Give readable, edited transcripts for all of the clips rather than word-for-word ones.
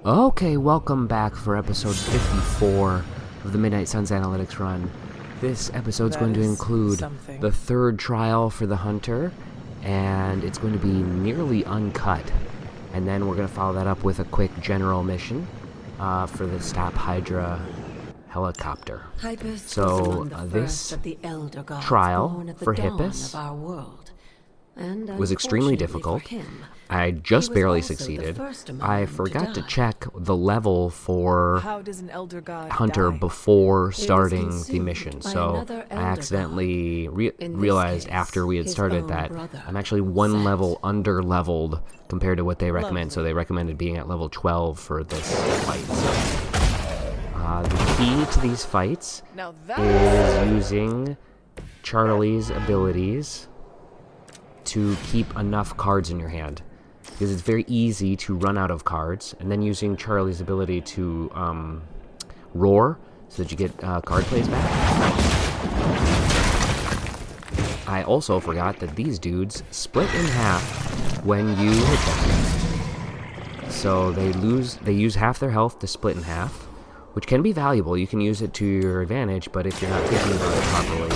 Okay, welcome back for episode 54 of the Midnight Suns Analytics run. This episode's going to include the third trial for the Hunter, and it's going to be nearly uncut. And then we're going to follow that up with a quick general mission for the Stop Hydra helicopter. Hyppus So this trial for Hyppus was extremely difficult. I just barely succeeded. I forgot to check the level for Hunter before starting the mission, so I accidentally realized after we had started that I'm actually one level under-leveled compared to what they recommend, so they recommended being at level 12 for this fight. So, the key to these fights is using Charlie's abilities to keep enough cards in your hand, because it's very easy to run out of cards, and then using Charlie's ability to roar so that you get card plays back. I also forgot that these dudes split in half when you hit them. So they use half their health to split in half, which can be valuable. You can use it to your advantage, but if you're not thinking about it properly,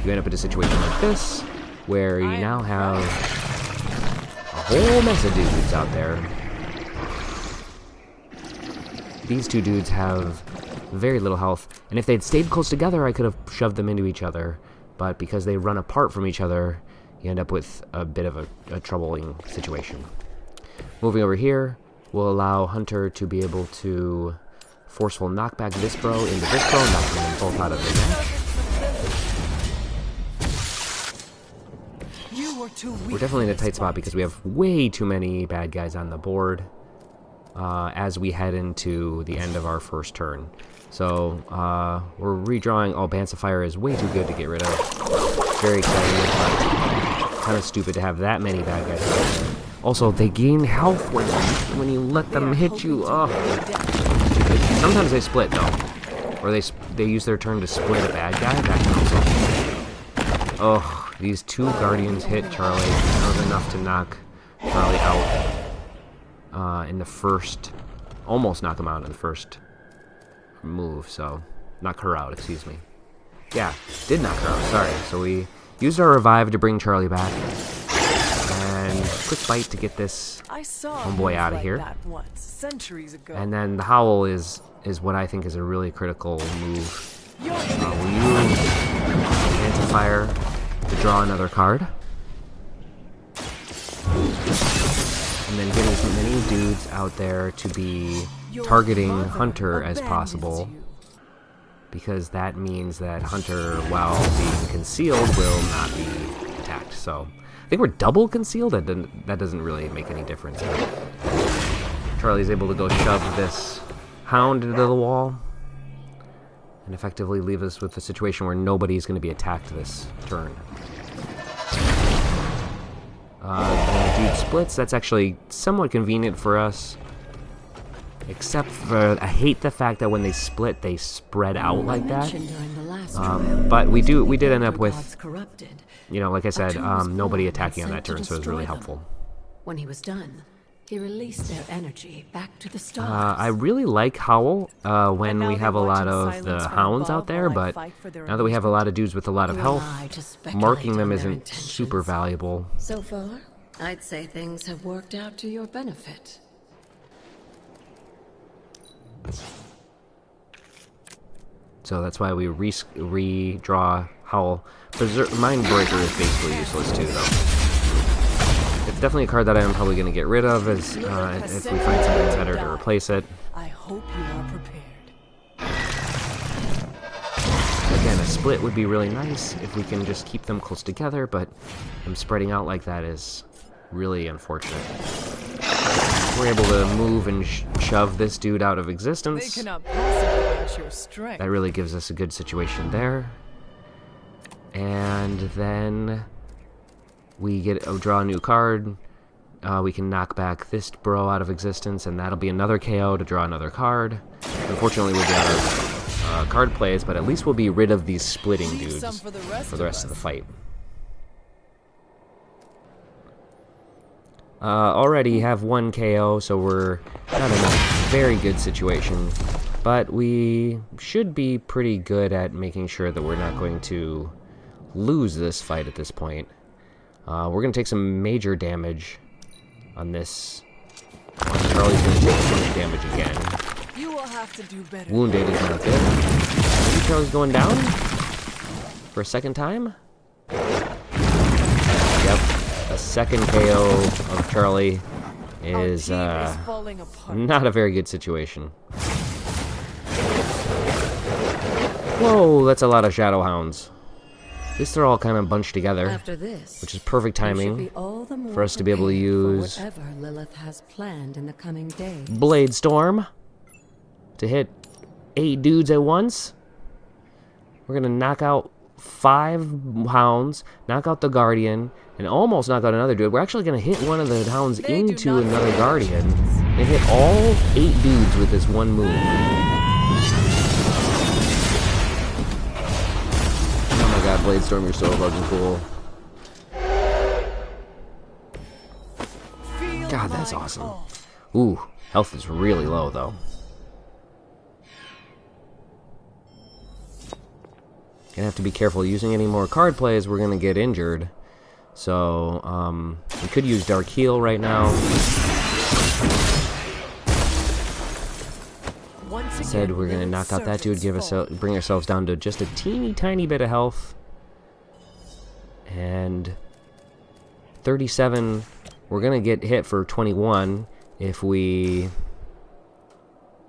you end up in a situation like this, where you now have a whole mess of dudes out there. These two dudes have very little health, and if they'd stayed close together, I could have shoved them into each other, but because they run apart from each other, you end up with a bit of a troubling situation. Moving over here will allow Hunter to be able to forceful knockback this bro into this bro, knocking them both out of the match. We're definitely in a tight spot because we have way too many bad guys on the board as we head into the end of our first turn. So we're redrawing. Oh, Bants of Fire is way too good to get rid of. It's very exciting, but kind of stupid to have that many bad guys out there. Also, they gain health when you let them hit you. Oh, stupid. Sometimes they split though, or they use their turn to split a bad guy. That can also. Oh. These two Guardians hit Charlie. That was enough to knock Charlie out in the first... Almost knock him out in the first move, so... Knock her out, excuse me. Yeah, did knock her out, sorry. So we used our revive to bring Charlie back. And quick bite to get this homeboy out of here. And then the Howl is what I think is a really critical move. We use Anti-Fire to draw another card, and then get as many dudes out there to be targeting Hunter as possible, because that means that Hunter, while being concealed, will not be attacked. So I think we're double concealed. That doesn't really make any difference. Charlie's able to go shove this Hound into the wall and effectively leave us with a situation where nobody's going to be attacked this turn. The dude splits. That's actually somewhat convenient for us, except for I hate the fact that when they split, they spread out like that. But we did end up with, you know, like I said, nobody attacking on that turn, so it was really helpful. When he was done, he released their energy back to the stars. I really like Howl when we have a lot of the Hounds out there, but now that we have a lot of dudes with a lot of health, marking them isn't super valuable. So far, I'd say things have worked out to your benefit. So that's why we redraw Howl. Moonbreaker is basically useless too, though. It's definitely a card that I'm probably going to get rid of as if we find something better to replace it. I hope you are prepared. Again, a split would be really nice if we can just keep them close together, but them spreading out like that is really unfortunate. We're able to move and shove this dude out of existence. They cannot possibly match your strength. That really gives us a good situation there. And then we draw a new card. We can knock back this bro out of existence, and that'll be another KO to draw another card. Unfortunately, we'll be out of card plays, but at least we'll be rid of these splitting dudes for the rest of the fight. already have 1 KO, so we're not in a very good situation. But we should be pretty good at making sure that we're not going to lose this fight at this point. We're going to take some major damage on this. Charlie's going to take a bunch of damage again. You will have to do better. Wounded is not good. Maybe Charlie's going down? For a second time? Yep. A second KO of Charlie is falling apart. not a very good situation. Whoa, that's a lot of Shadow Hounds. At least they're all kind of bunched together, After this, which is perfect you should timing be all the more for us to be able to prepared for use whatever Lilith has planned in the coming days. Blade Storm to hit 8 dudes at once. We're gonna knock out 5 hounds, knock out the Guardian, and almost knock out another dude. We're actually gonna hit one of the hounds into another Guardian and hit all 8 dudes with this one move. Oh my god, Blade Storm, you're so fucking cool. God, that's awesome. Ooh, health is really low though. Gonna have to be careful using any more card plays. We're gonna get injured. So, we could use Dark Heal right now. Said we're gonna knock out that dude, bring ourselves down to just a teeny tiny bit of health. And 37, we're gonna get hit for 21 if we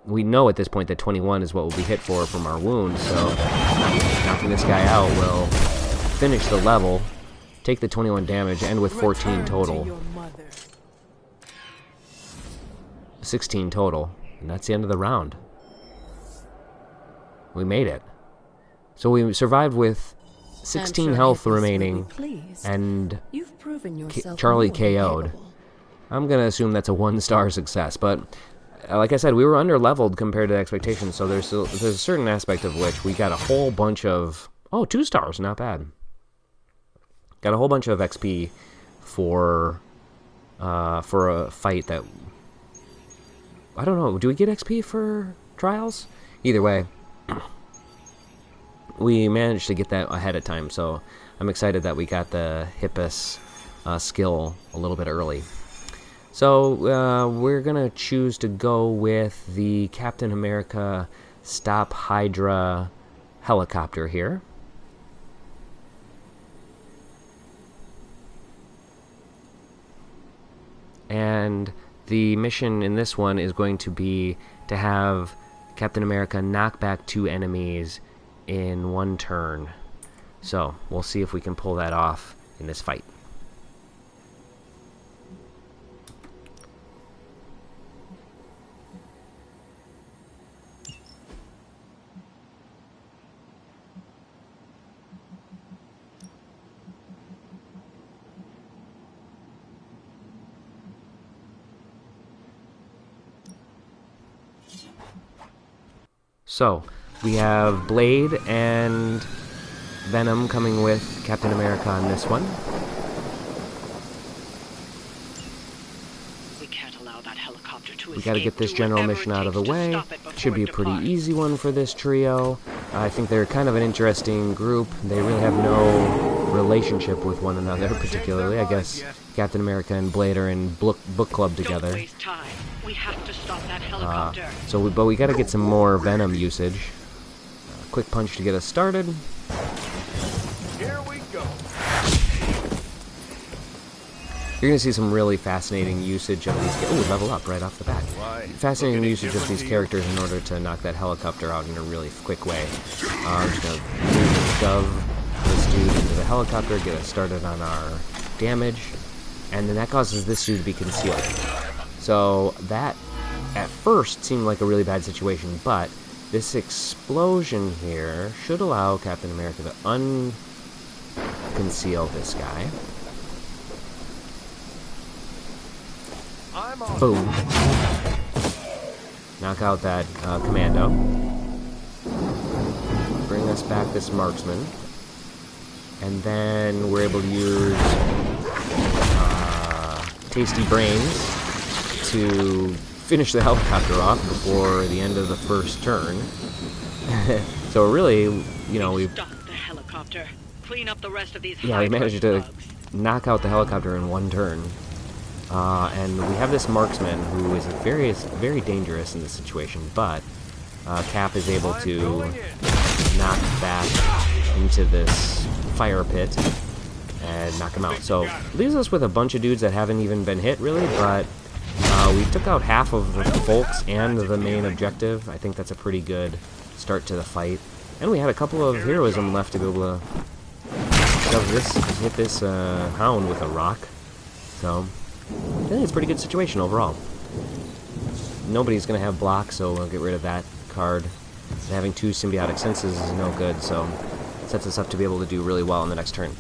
know at this point that 21 is what we'll be hit for from our wounds, so knocking this guy out will finish the level, take the 21 damage, and with 14 total. 16 total, and that's the end of the round. We made it. So we survived with 16 health remaining, and Charlie KO'd. I'm gonna assume that's a 1-star success, but like I said, we were under-leveled compared to expectations, so there's a certain aspect of which we got a whole bunch of... Oh, 2 stars, not bad. Got a whole bunch of XP for a fight that... I don't know, do we get XP for trials? Either way, we managed to get that ahead of time, so I'm excited that we got the Hyppus skill a little bit early. So we're gonna choose to go with the Captain America Stop Hydra helicopter here. And the mission in this one is going to be to have Captain America knock back 2 enemies in 1 turn. So we'll see if we can pull that off in this fight. So, we have Blade and Venom coming with Captain America on this one. We gotta get this general mission out of the way. Should be a pretty easy one for this trio. I think they're kind of an interesting group. They really have no relationship with one another, particularly. I guess Captain America and Blade are in book club together. We have to stop that helicopter. But we gotta get some more Venom usage. Quick punch to get us started. Here we go. You're gonna see some really fascinating usage of these. Ooh, level up right off the bat. Fascinating usage of these characters in order to knock that helicopter out in a really quick way. I'm just gonna shove this dude into the helicopter, get us started on our damage, and then that causes this dude to be concealed. So that, at first, seemed like a really bad situation, but this explosion here should allow Captain America to unconceal this guy. Boom. Knock out that commando. Bring us back this marksman. And then we're able to use Tasty Brains to finish the helicopter off before the end of the first turn. So really, you know, we Stop the helicopter. Clean up the rest of these we Hydra managed to thugs. knock out the helicopter in one turn. And we have this marksman who is very dangerous in this situation, but Cap is able I'm to going in. knock back into this fire pit and knock him out. So leaves us with a bunch of dudes that haven't even been hit really, but we took out half of the folks and the main objective. I think that's a pretty good start to the fight. And we had a couple of heroism left to be able to hit this hound with a rock. So I think it's a pretty good situation overall. Nobody's going to have block, so we'll get rid of that card. And having 2 symbiotic senses is no good, so it sets us up to be able to do really well in the next turn.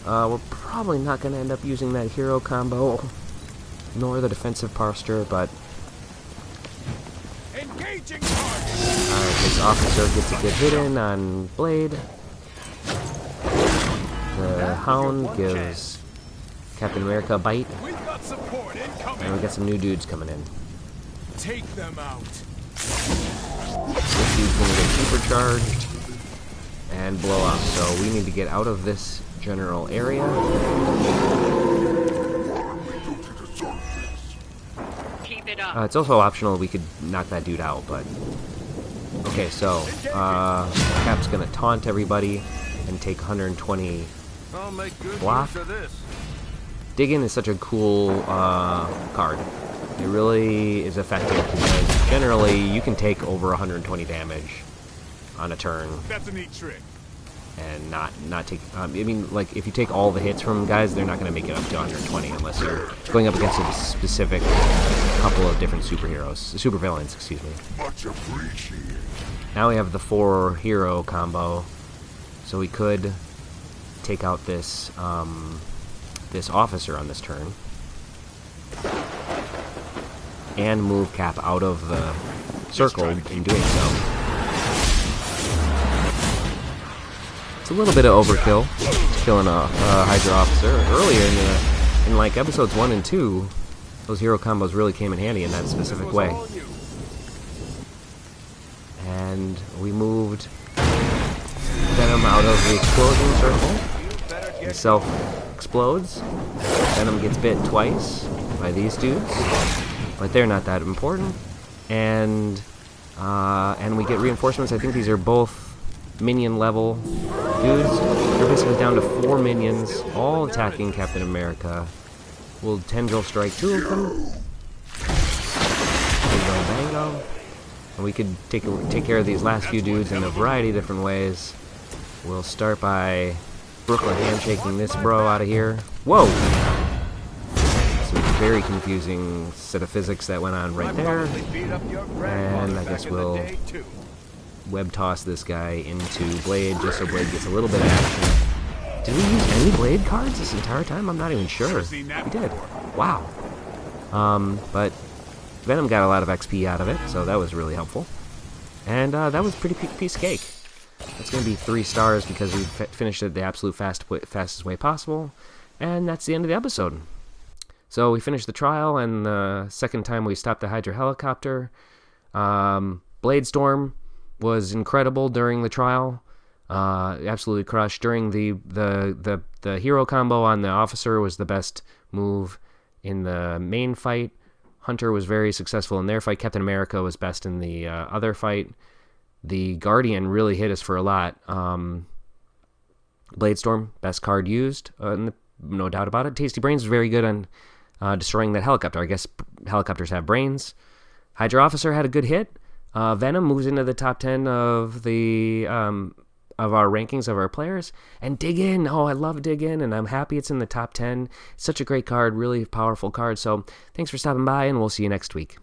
We're probably not going to end up using that hero combo, nor the defensive posture, but Engaging target. this officer gets a good hit in on Blade. The Hound gives Captain America a bite, We've got support incoming. and we got some new dudes coming in. Take them out. This dude's gonna get supercharged and blow up, so we need to get out of this general area. Keep it up. It's also optional, we could knock that dude out, but... Okay, so, Cap's gonna taunt everybody and take 120. I'll make good Block. use of this. Dig In is such a cool card. It really is effective because generally you can take over 120 damage on a turn That's a neat trick. and not take... I mean, like, if you take all the hits from guys, they're not going to make it up to 120 unless you're going up against a specific couple of different supervillains, excuse me. Much appreciated. Now we have the 4 hero combo, so we could take out this this officer on this turn and move Cap out of the circle in doing so. It's a little bit of overkill, killing a Hydra officer. Earlier in like episodes 1 and 2, those hero combos really came in handy in that specific way. All you. And we moved Venom out of the explosion circle. You better He get self-explodes. Venom gets bit twice by these dudes, but they're not that important. And we get reinforcements. I think these are both minion level dudes. We're basically down to 4 minions, all attacking Captain America. We'll tendril strike 2 of them. Bingo bango. And we could take care of these last few dudes in a variety of different ways. We'll start by Brooklyn handshaking this bro out of here. Whoa! Some very confusing set of physics that went on right there. probably beat up your grandfather And I back guess in the we'll day, too. web toss this guy into Blade just so Blade gets a little bit of action. Did we use any Blade cards this entire time? I'm not even sure. We seen that did. before. Wow. But Venom got a lot of XP out of it, so that was really helpful. And that was a pretty piece of cake. That's going to be 3 stars because we finished it the absolute fastest way possible. And that's the end of the episode. So we finished the trial, and the second time we stopped the Hydra helicopter. Blade Storm was incredible during the trial. Absolutely crushed. During the hero combo on the officer was the best move in the main fight. Hunter was very successful in their fight. Captain America was best in the other fight. The Guardian really hit us for a lot. Bladestorm, best card used, no doubt about it. Tasty Brains was very good on destroying that helicopter. I guess helicopters have brains. Hydra Officer had a good hit. Venom moves into the top 10 of the of our rankings of our players. And Dig In, oh, I love Dig In, and I'm happy it's in the top 10. It's such a great card, really powerful card. So thanks for stopping by, and we'll see you next week.